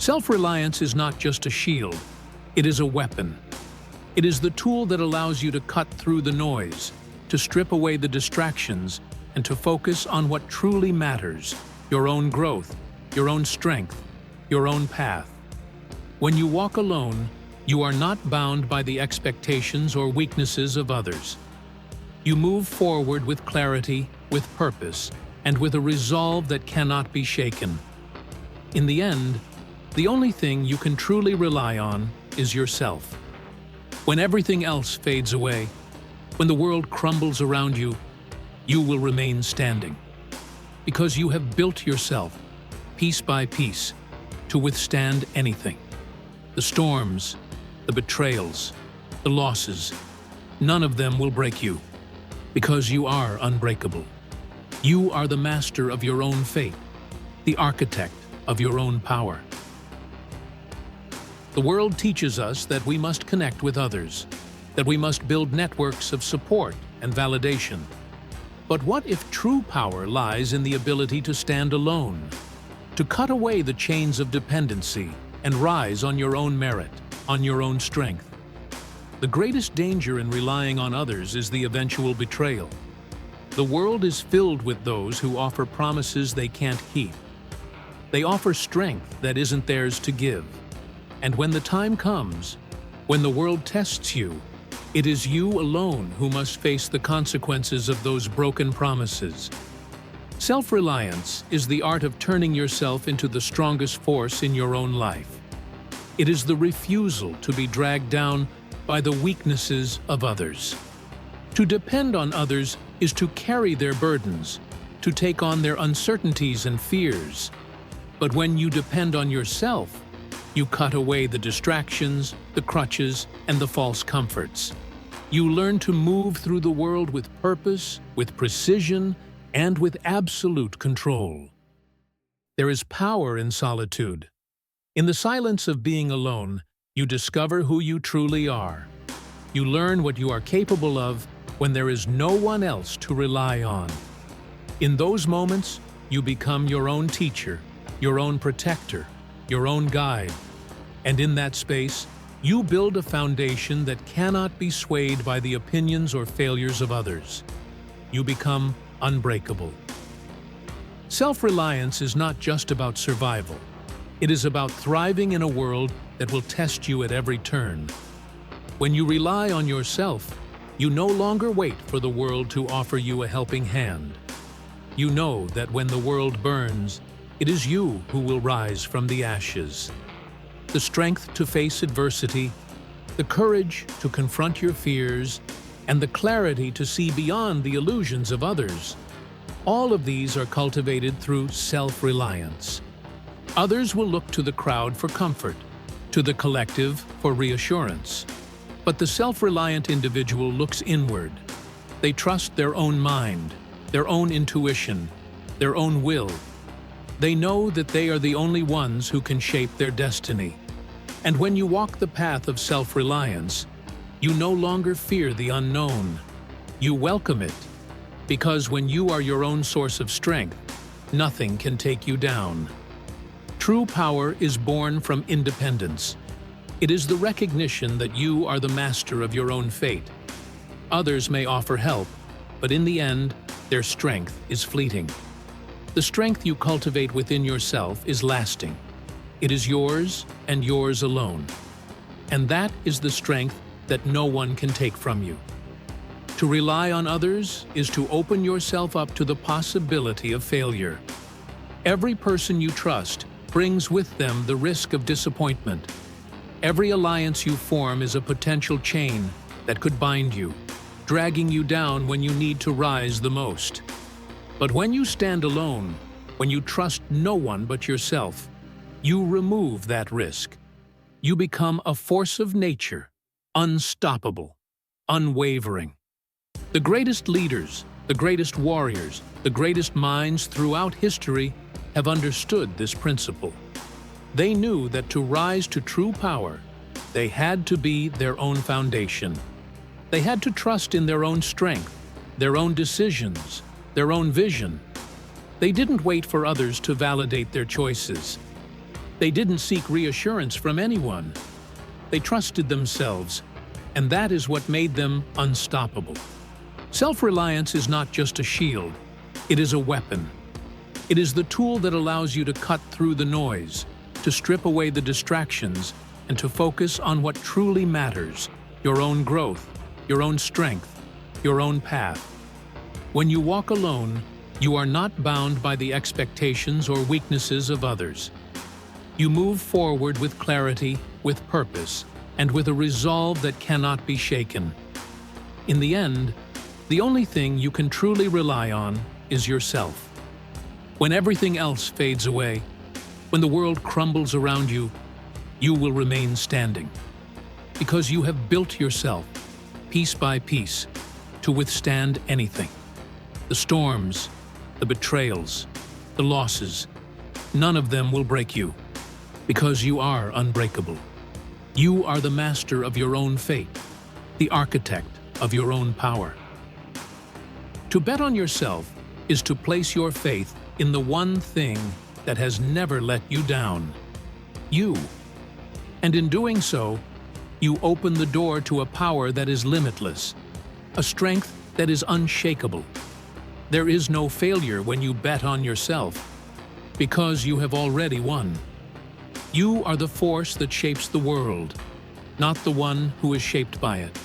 Self-reliance is not just a shield, it is a weapon. It is the tool that allows you to cut through the noise, to strip away the distractions, and to focus on what truly matters: your own growth, your own strength, your own path. When you walk alone, you are not bound by the expectations or weaknesses of others. You move forward with clarity, with purpose, and with a resolve that cannot be shaken. In the end, the only thing you can truly rely on is yourself. When everything else fades away, when the world crumbles around you, you will remain standing. Because you have built yourself, piece by piece, to withstand anything. The storms, the betrayals, the losses, none of them will break you. Because you are unbreakable. You are the master of your own fate, the architect of your own power. The world teaches us that we must connect with others, that we must build networks of support and validation. But what if true power lies in the ability to stand alone, to cut away the chains of dependency and rise on your own merit, on your own strength? The greatest danger in relying on others is the eventual betrayal. The world is filled with those who offer promises they can't keep. They offer strength that isn't theirs to give. And when the time comes, when the world tests you, it is you alone who must face the consequences of those broken promises. Self-reliance is the art of turning yourself into the strongest force in your own life. It is the refusal to be dragged down by the weaknesses of others. To depend on others is to carry their burdens, to take on their uncertainties and fears. But when you depend on yourself, you cut away the distractions, the crutches, and the false comforts. You learn to move through the world with purpose, with precision, and with absolute control. There is power in solitude. In the silence of being alone, you discover who you truly are. You learn what you are capable of when there is no one else to rely on. In those moments, you become your own teacher, your own protector, your own guide. And in that space, you build a foundation that cannot be swayed by the opinions or failures of others. You become unbreakable. Self-reliance is not just about survival. It is about thriving in a world that will test you at every turn. When you rely on yourself, you no longer wait for the world to offer you a helping hand. You know that when the world burns, it is you who will rise from the ashes. The strength to face adversity, the courage to confront your fears, and the clarity to see beyond the illusions of others. All of these are cultivated through self-reliance. Others will look to the crowd for comfort, to the collective for reassurance. But the self-reliant individual looks inward. They trust their own mind, their own intuition, their own will. They know that they are the only ones who can shape their destiny. And when you walk the path of self-reliance, you no longer fear the unknown. You welcome it, because when you are your own source of strength, nothing can take you down. True power is born from independence. It is the recognition that you are the master of your own fate. Others may offer help, but in the end, their strength is fleeting. The strength you cultivate within yourself is lasting. It is yours and yours alone. And that is the strength that no one can take from you. To rely on others is to open yourself up to the possibility of failure. Every person you trust brings with them the risk of disappointment. Every alliance you form is a potential chain that could bind you, dragging you down when you need to rise the most. But when you stand alone, when you trust no one but yourself, you remove that risk. You become a force of nature, unstoppable, unwavering. The greatest leaders, the greatest warriors, the greatest minds throughout history have understood this principle. They knew that to rise to true power, they had to be their own foundation. They had to trust in their own strength, their own decisions, their own vision. They didn't wait for others to validate their choices. They didn't seek reassurance from anyone. They trusted themselves, and that is what made them unstoppable. Self-reliance is not just a shield, it is a weapon. It is the tool that allows you to cut through the noise, to strip away the distractions, and to focus on what truly matters: your own growth, your own strength, your own path. When you walk alone, you are not bound by the expectations or weaknesses of others. You move forward with clarity, with purpose, and with a resolve that cannot be shaken. In the end, the only thing you can truly rely on is yourself. When everything else fades away, when the world crumbles around you, you will remain standing. Because you have built yourself, piece by piece, to withstand anything. The storms, the betrayals, the losses, none of them will break you. Because you are unbreakable. You are the master of your own fate, the architect of your own power. To bet on yourself is to place your faith in the one thing that has never let you down: you. And in doing so, you open the door to a power that is limitless, a strength that is unshakable. There is no failure when you bet on yourself, because you have already won. You are the force that shapes the world, not the one who is shaped by it.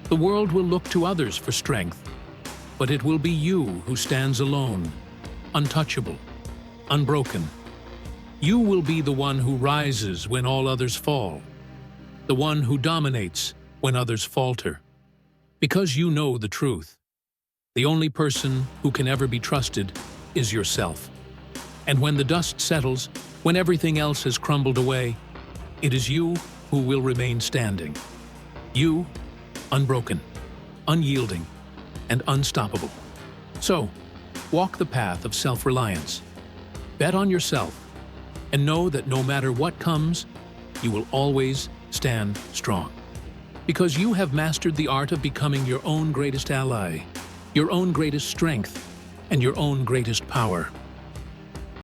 The world will look to others for strength, but it will be you who stands alone, untouchable, unbroken. You will be the one who rises when all others fall, the one who dominates when others falter. Because you know the truth. The only person who can ever be trusted is yourself. And when the dust settles, when everything else has crumbled away, it is you who will remain standing. You, unbroken, unyielding, and unstoppable. So, walk the path of self-reliance. Bet on yourself, and know that no matter what comes, you will always stand strong. Because you have mastered the art of becoming your own greatest ally, your own greatest strength, and your own greatest power.